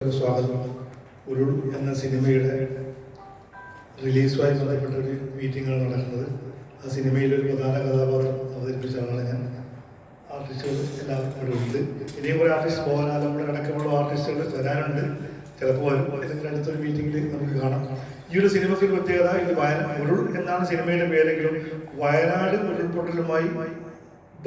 സ്വാഗതം. ഉരുൾ എന്ന സിനിമയുടെ റിലീസുമായി ബന്ധപ്പെട്ട ഒരു മീറ്റിംഗാണ് നടക്കുന്നത്. ആ സിനിമയിലെ ഒരു പ്രധാന കഥാപാത്രം അവതരിപ്പിച്ച ആളാണ് ഞാൻ. ആർട്ടിസ്റ്റുകൾ എല്ലാവരും ഇവിടെ ഉണ്ട്. ഇനിയും കുറേ ആർട്ടിസ്റ്റ് പോകാനാലും നമ്മുടെ അടക്കമുള്ള ആർട്ടിസ്റ്റുകൾ വരാനുണ്ട്. ചിലപ്പോൾ ഏതെങ്കിലും അടുത്തൊരു മീറ്റിംഗിൽ നമുക്ക് കാണാം. ഈ ഒരു സിനിമയ്ക്ക് ഒരു പ്രത്യേകത, ഇത് ഉരുൾ എന്നാണ് സിനിമയുടെ പേരെങ്കിലും വയനാട് ഉരുൾപൊട്ടലുമായി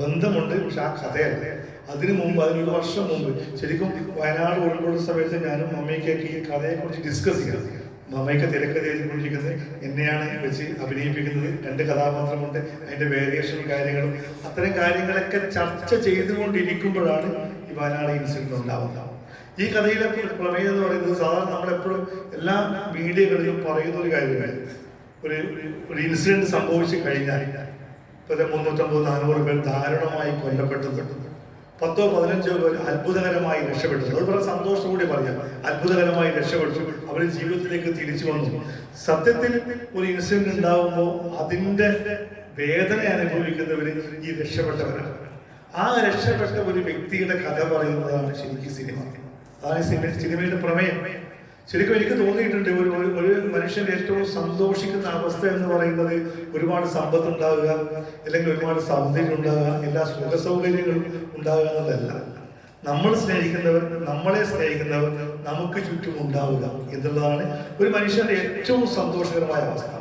ബന്ധമുണ്ട്. പക്ഷെ ആ കഥയല്ല. അതിനു മുമ്പ്, അതിനൊരു വർഷം മുമ്പ് ശരിക്കും വയനാട് ഉരുൾപൊട്ടൽ സമയത്ത് ഞാനും മമ്മയ്ക്കൊക്കെ ഈ കഥയെക്കുറിച്ച് ഡിസ്കസ് ചെയ്യാം. മമ്മയ്ക്ക് തിരക്കഥ എഴുതിക്കൊണ്ടിരിക്കുന്നത്, എന്നെയാണ് വെച്ച് അഭിനയിപ്പിക്കുന്നത്. 2 കഥാപാത്രമുണ്ട്, അതിൻ്റെ വേരിയേഷനും കാര്യങ്ങളും അത്തരം കാര്യങ്ങളൊക്കെ ചർച്ച ചെയ്തുകൊണ്ടിരിക്കുമ്പോഴാണ് ഈ വയനാട് ഇൻസിഡന്റ് ഉണ്ടാവുന്നത്. ഈ കഥയിലെ പ്രമേയം എന്ന് പറയുന്നത് സാധാരണ നമ്മളെപ്പോഴും എല്ലാ മീഡിയകളിലും പറയുന്ന ഒരു കാര്യമാണ്. ഒരു ഇൻസിഡന്റ് സംഭവിച്ചു കഴിഞ്ഞാൽ 350-400 പേർ ദാരുണമായി കൊല്ലപ്പെട്ടത്, 10-15 പേർ അത്ഭുതകരമായി രക്ഷപ്പെട്ടു. അത് വളരെ സന്തോഷത്തോടെ പറയാം, അത്ഭുതകരമായി രക്ഷപ്പെട്ടു, അവർ ജീവിതത്തിലേക്ക് തിരിച്ചു വന്നു. സത്യത്തിൽ ഒരു ഇൻസിഡന്റ് ഉണ്ടാകുമ്പോൾ അതിൻ്റെ വേദന അനുഭവിക്കുന്നവർ ഈ രക്ഷപ്പെട്ടവരാണ്. ആ രക്ഷപ്പെട്ട ഒരു വ്യക്തിയുടെ കഥ പറയുന്നതാണ് ശരിക്കും സിനിമ. അതാണ് സിനിമയുടെ പ്രമേയം. ശരിക്കും എനിക്ക് തോന്നിയിട്ടുണ്ട്, ഒരു മനുഷ്യന്റെ ഏറ്റവും സന്തോഷിക്കുന്ന അവസ്ഥ എന്ന് പറയുന്നത് ഒരുപാട് സമ്പത്ത് ഉണ്ടാവുക, അല്ലെങ്കിൽ ഒരുപാട് സൗന്ദര്യം ഉണ്ടാവുക, എല്ലാ സുഖ സൗകര്യങ്ങളും ഉണ്ടാവുക എന്നതല്ല. നമ്മൾ സ്നേഹിക്കുന്നവർ, നമ്മളെ സ്നേഹിക്കുന്നവർ നമുക്ക് ചുറ്റും ഉണ്ടാവുക എന്നുള്ളതാണ് ഒരു മനുഷ്യന്റെ ഏറ്റവും സന്തോഷകരമായ അവസ്ഥ.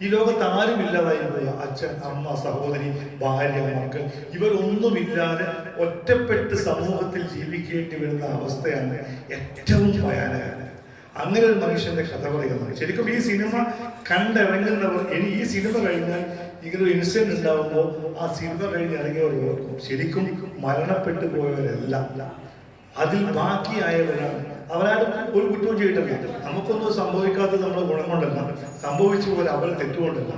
ഈ ലോകത്ത് ആരും ഇല്ലാതായി പോയ അച്ഛൻ, അമ്മ, സഹോദരി, ഭാര്യ, മക്കൾ, ഇവരൊന്നുമില്ലാതെ ഒറ്റപ്പെട്ട് സമൂഹത്തിൽ ജീവിക്കേണ്ടി വരുന്ന അവസ്ഥയാണ് ഏറ്റവും ഭയാനകം. അങ്ങനെ ഒരു മനുഷ്യന്റെ കഥ പറയുന്നത്. ശരിക്കും ഈ സിനിമ കണ്ടിറങ്ങുന്നവർ, ഇനി ഈ സിനിമ കഴിഞ്ഞാൽ ഇങ്ങനെ ഒരു ഇൻസിഡന്റ് ഉണ്ടാവുമ്പോൾ ആ സിനിമ കഴിഞ്ഞ് ഇറങ്ങിയവർ ഓർക്കും, ശരിക്കും മരണപ്പെട്ടു പോയവരെല്ലാം അതിൽ ബാക്കിയായവരാണ്. അവരാരും ഒരു കുറ്റവും ചെയ്തിട്ടില്ല. നമുക്കൊന്നും സംഭവിക്കാത്തത് നമ്മുടെ ഗുണം കൊണ്ടല്ല, സംഭവിച്ചു പോലെ അവർ തെറ്റുകൊണ്ടല്ല.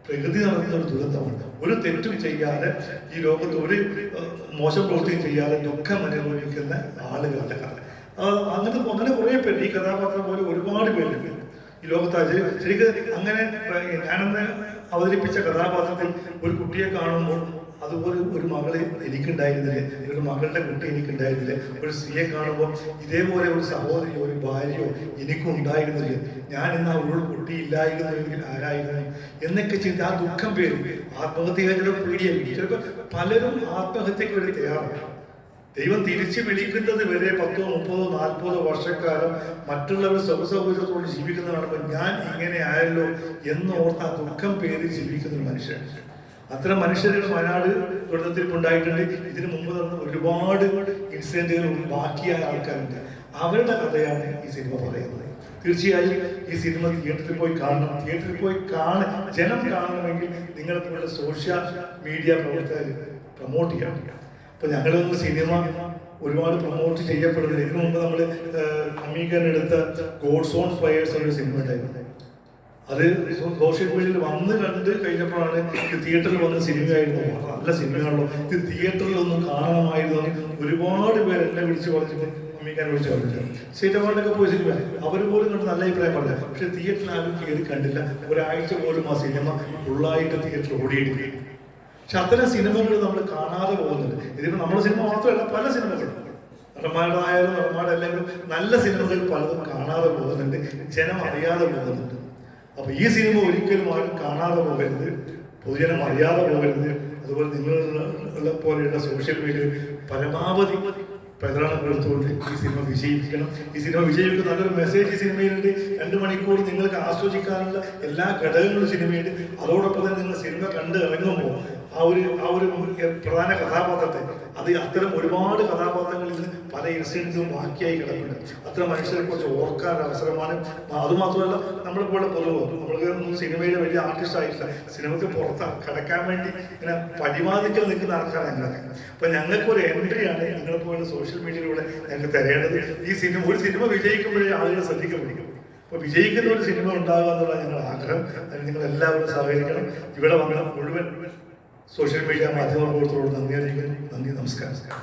പ്രകൃതി നടത്തുന്ന ഒരു ദുരന്തമാണ്. ഒരു തെറ്റും ചെയ്യാതെ ഈ ലോകത്ത് ഒരു മോശം പ്രവൃത്തിയും ചെയ്യാതെ ദുഃഖം അനുഭവിക്കുന്ന ആളുകളുടെ കഥ. അങ്ങനെ കുറേ പേര്, ഈ കഥാപാത്രം പോലെ ഒരുപാട് പേരുണ്ട് ഈ ലോകത്ത്. ശരിക്കും അങ്ങനെ ഞാനെന്ന് അവതരിപ്പിച്ച കഥാപാത്രത്തിൽ ഒരു കുട്ടിയെ കാണുമ്പോൾ അതുപോലെ ഒരു മകളെ എനിക്കുണ്ടായിരുന്നില്ല, ഒരു മകളുടെ കുട്ടി എനിക്കുണ്ടായിരുന്നില്ല. ഒരു സ്ത്രീയെ കാണുമ്പോൾ ഇതേപോലെ ഒരു സഹോദരിയോ ഒരു ഭാര്യയോ എനിക്കും ഉണ്ടായിരുന്നില്ല. ഞാൻ ഇന്ന് ആ ഒരു കുട്ടി ഇല്ലായിരുന്നെങ്കിൽ ആരായിരുന്നു എന്നൊക്കെ ചെയ്ത് ആ ദുഃഖം പേര് ആത്മഹത്യ കഴിഞ്ഞ പേടിയായിരിക്കും. ചിലപ്പോൾ പലരും ആത്മഹത്യക്ക് വേണ്ടി തയ്യാറാണ്. ദൈവം തിരിച്ചു വിളിക്കുന്നത് വരെ 10, 30, 40 വർഷക്കാലം മറ്റുള്ളവർ സുഖസൗകര്യത്തോട് ജീവിക്കുന്ന കാണുമ്പോൾ ഞാൻ ഇങ്ങനെ ആയല്ലോ എന്നോർത്ത് ആ ദുഃഖം പേര് ജീവിക്കുന്ന ഒരു മനുഷ്യൻ. അത്തരം മനുഷ്യരുടെ വയനാട് ദുരന്തത്തിൽ ഉണ്ടായിട്ടുണ്ട്. ഇതിനു മുമ്പ് നടന്ന ഒരുപാട് ഇൻസിഡന്റുകൾ ബാക്കിയായ ആൾക്കാരുണ്ട്. അവരുടെ കഥയാണ് ഈ സിനിമ പറയുന്നത്. തീർച്ചയായും ഈ സിനിമ തിയേറ്ററിൽ പോയി കാണണം. തിയേറ്ററിൽ പോയി ജനം കാണണമെങ്കിൽ നിങ്ങളെ സോഷ്യൽ മീഡിയ പ്രവർത്തകർ പ്രൊമോട്ട് ചെയ്യണം. അപ്പൊ ഞങ്ങളൊന്നും സിനിമ ഒരുപാട് പ്രൊമോട്ട് ചെയ്യപ്പെടുന്നില്ല. ഇതിനു മുമ്പ് നമ്മൾ അമീകനെടുത്ത ഗോഡ്സ് ഓൺ ഫയേഴ്സ് എന്നൊരു സിനിമ ഉണ്ടായിരുന്നു. അത് സോഷ്യൽ മീഡിയയിൽ വന്ന് കണ്ട് കഴിഞ്ഞപ്പോഴാണ് ഇത് തിയേറ്ററിൽ വന്ന സിനിമയായിരുന്നു. നല്ല സിനിമയാണല്ലോ, ഇത് തിയേറ്ററിലൊന്നും കാണണമായിരുന്നു. ഒരുപാട് പേര് എന്നെ വിളിച്ച് പറഞ്ഞിട്ട് അമ്മീക്കാനെ വിളിച്ച് പറഞ്ഞിട്ടുണ്ട്. സ്റ്റേറ്റ് അവാർഡൊക്കെ പോയ സിനിമ അവർ പോലും കണ്ട് നല്ല അഭിപ്രായം പറഞ്ഞില്ല. പക്ഷെ തിയേറ്ററിൽ ആരും കയറി കണ്ടില്ല. ഒരാഴ്ച പോലും ആ സിനിമ ഫുള്ളായിട്ട് തിയേറ്ററിൽ ഓടിയിട്ടില്ല. പക്ഷെ അത്തരം സിനിമകൾ നമ്മൾ കാണാതെ പോകുന്നുണ്ട്. ഇതിപ്പോൾ നമ്മുടെ സിനിമ മാത്രമല്ല, പല സിനിമകളും നടന്മാരുടെയായാലും നടന്മാരല്ലെങ്കിലും നല്ല സിനിമകൾ പലതും കാണാതെ പോകുന്നുണ്ട്, ജനം അറിയാതെ പോകുന്നുണ്ട്. അപ്പൊ ഈ സിനിമ ഒരിക്കലും ആരും കാണാതെ പോകരുത്, പൊതുജനം അറിയാതെ പോകരുത്. അതുപോലെ നിങ്ങളെ പോലെയുള്ള സോഷ്യൽ മീഡിയ പരമാവധി പ്രചരണം കൊടുത്തുകൊണ്ട് ഈ സിനിമ വിജയിപ്പിക്കണം. ഈ സിനിമ വിജയിപ്പിക്കുന്ന നല്ലൊരു മെസ്സേജ് ഈ സിനിമയിലുണ്ട്. 2 മണിക്കൂർ നിങ്ങൾക്ക് ആസ്വദിക്കാനുള്ള എല്ലാ ഘടകങ്ങളും സിനിമയുണ്ട്. അതോടൊപ്പം തന്നെ നിങ്ങൾ സിനിമ കണ്ട് ഇറങ്ങുമ്പോൾ ആ ഒരു പ്രധാന കഥാപാത്രത്തെ, അത് അത്തരം ഒരുപാട് കഥാപാത്രങ്ങളിൽ നിന്ന് പല ഇൻസിഡൻസും ബാക്കിയായി കിടക്കുന്നുണ്ട്. അത്തരം മനുഷ്യരെ കുറിച്ച് ഓർക്കാൻ അവസരമാണ്. അതുമാത്രമല്ല, നമ്മളിപ്പോൾ നമ്മൾ സിനിമയുടെ വലിയ ആർട്ടിസ്റ്റ് ആയിട്ടില്ല, സിനിമയ്ക്ക് പുറത്താണ് കിടക്കാൻ വേണ്ടി ഇങ്ങനെ പടിവാതിക്കൽ നിൽക്കുന്ന ആൾക്കാരാണ് ഞങ്ങളൊക്കെ. അപ്പൊ ഞങ്ങൾക്കൊരു എൻട്രിയാണ് നിങ്ങളെപ്പോലെ സോഷ്യൽ മീഡിയയിലൂടെ ഞങ്ങൾക്ക് തരേണ്ടത്. ഒരു സിനിമ വിജയിക്കുമ്പോഴേ ആളുകൾ ശ്രദ്ധിക്കപ്പെടും. അപ്പൊ വിജയിക്കുന്ന ഒരു സിനിമ ഉണ്ടാകുക എന്നുള്ള ഞങ്ങളുടെ ആഗ്രഹം. അതിന് നിങ്ങൾ എല്ലാവരും സഹകരിക്കണം. ഇവിടെ വന്ന മുഴുവൻ സോഷ്യൽ മീഡിയ മാധ്യമ പ്രവർത്തകരോട് നന്ദി അറിയിക്കുന്നു. നന്ദി, നമസ്കാരം.